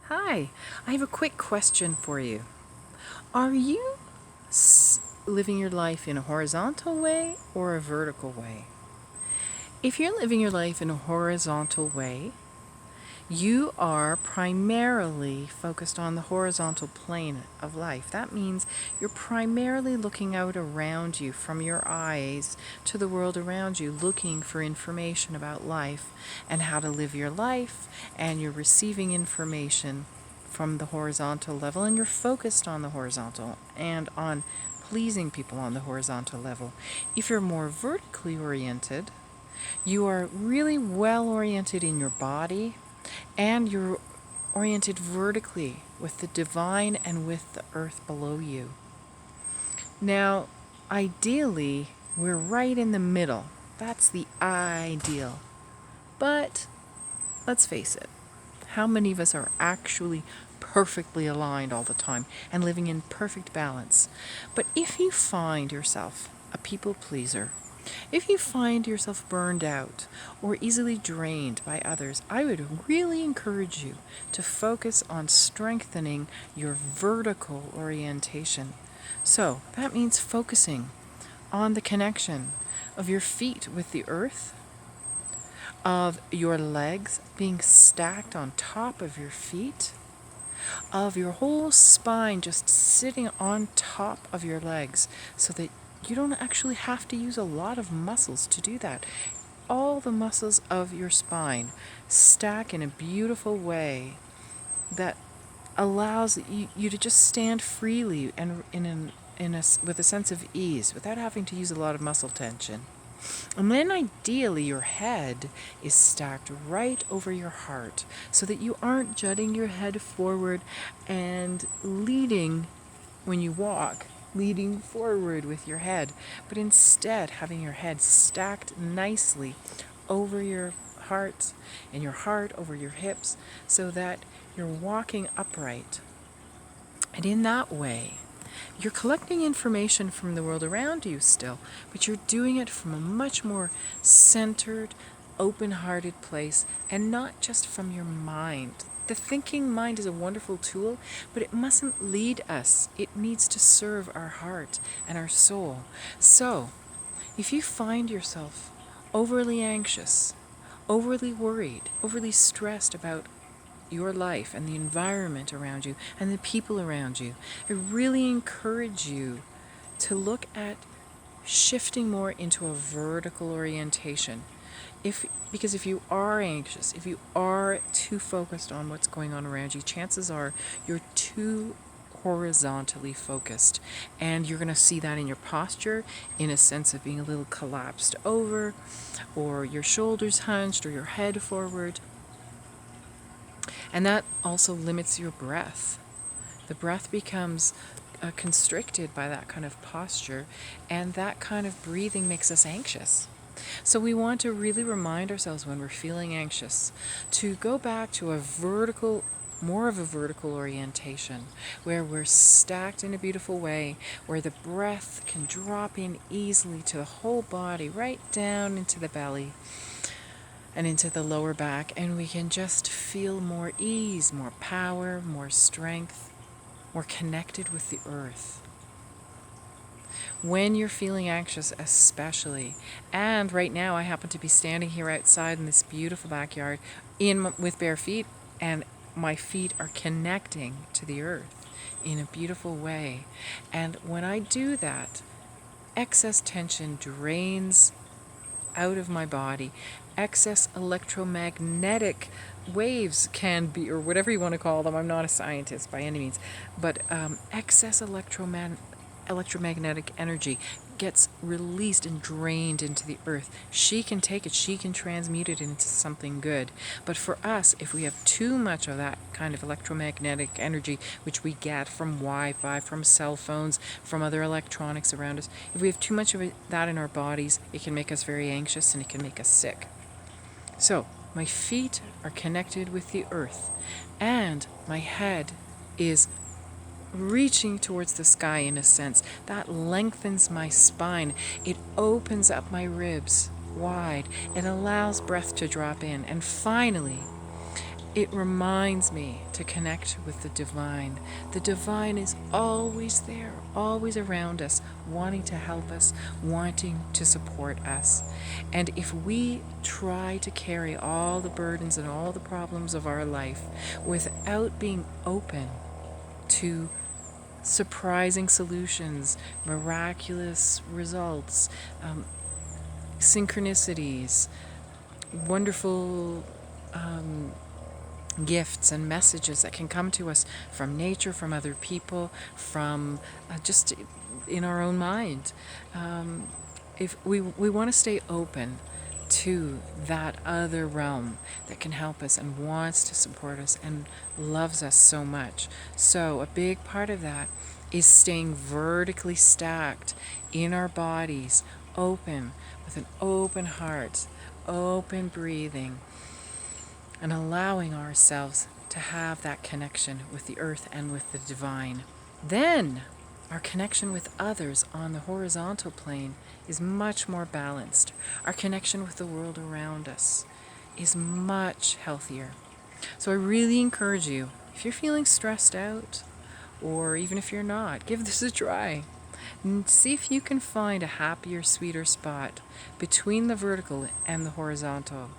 Hi, I have a quick question for you. Are you living your life in a horizontal way or a vertical way? If you're living your life in a horizontal way, you are primarily focused on the horizontal plane of life. That means you're primarily looking out around you from your eyes to the world around you, looking for information about life and how to live your life, and you're receiving information from the horizontal level, and you're focused on the horizontal and on pleasing people on the horizontal level. If you're more vertically oriented, you are really well oriented in your body, and you're oriented vertically with the divine and with the earth below you. Now, ideally, we're right in the middle. That's the ideal. But let's face it, how many of us are actually perfectly aligned all the time and living in perfect balance? But if you find yourself a people pleaser, if you find yourself burned out or easily drained by others, I would really encourage you to focus on strengthening your vertical orientation. So that means focusing on the connection of your feet with the earth, of your legs being stacked on top of your feet, of your whole spine just sitting on top of your legs so that you don't actually have to use a lot of muscles to do that. All the muscles of your spine stack in a beautiful way that allows you to just stand freely and with a sense of ease without having to use a lot of muscle tension. And then ideally your head is stacked right over your heart so that you aren't jutting your head forward and leading when you walk, leading forward with your head, but instead having your head stacked nicely over your heart and your heart over your hips so that you're walking upright. And in that way, you're collecting information from the world around you still, but you're doing it from a much more centered, open-hearted place and not just from your mind. The thinking mind is a wonderful tool, but it mustn't lead us. It needs to serve our heart and our soul. So, if you find yourself overly anxious, overly worried, overly stressed about your life and the environment around you and the people around you, I really encourage you to look at shifting more into a vertical orientation. Because if you are anxious, if you are too focused on what's going on around you, chances are you're too horizontally focused, and you're going to see that in your posture, in a sense of being a little collapsed over, or your shoulders hunched, or your head forward. And that also limits your breath. The breath becomes constricted by that kind of posture, and that kind of breathing makes us anxious. So we want to really remind ourselves when we're feeling anxious to go back to more of a vertical orientation, where we're stacked in a beautiful way, where the breath can drop in easily to the whole body, right down into the belly and into the lower back, and we can just feel more ease, more power, more strength, more connected with the earth. When you're feeling anxious, especially, and right now I happen to be standing here outside in this beautiful backyard with bare feet, and my feet are connecting to the earth in a beautiful way. And when I do that, excess tension drains out of my body. Excess electromagnetic waves can be, or whatever you want to call them, I'm not a scientist by any means, but excess electromagnetic energy gets released and drained into the earth. She can take it, she can transmute it into something good. But for us, if we have too much of that kind of electromagnetic energy, which we get from Wi-Fi, from cell phones, from other electronics around us, if we have too much of that in our bodies, it can make us very anxious and it can make us sick. So, my feet are connected with the earth, and my head is reaching towards the sky in a sense. That lengthens my spine. It opens up my ribs wide. It allows breath to drop in. And finally, It reminds me to connect with the divine. The divine is always there, always around us, wanting to help us, wanting to support us. And if we try to carry all the burdens and all the problems of our life without being open to surprising solutions, miraculous results, synchronicities, wonderful gifts and messages that can come to us from nature, from other people, from just in our own mind. If we want to stay open to that other realm that can help us and wants to support us and loves us so much. So a big part of that is staying vertically stacked in our bodies, open, with an open heart, open breathing, and allowing ourselves to have that connection with the earth and with the divine. Then our connection with others on the horizontal plane is much more balanced. Our connection with the world around us is much healthier. So I really encourage you, if you're feeling stressed out, or even if you're not, give this a try. And see if you can find a happier, sweeter spot between the vertical and the horizontal.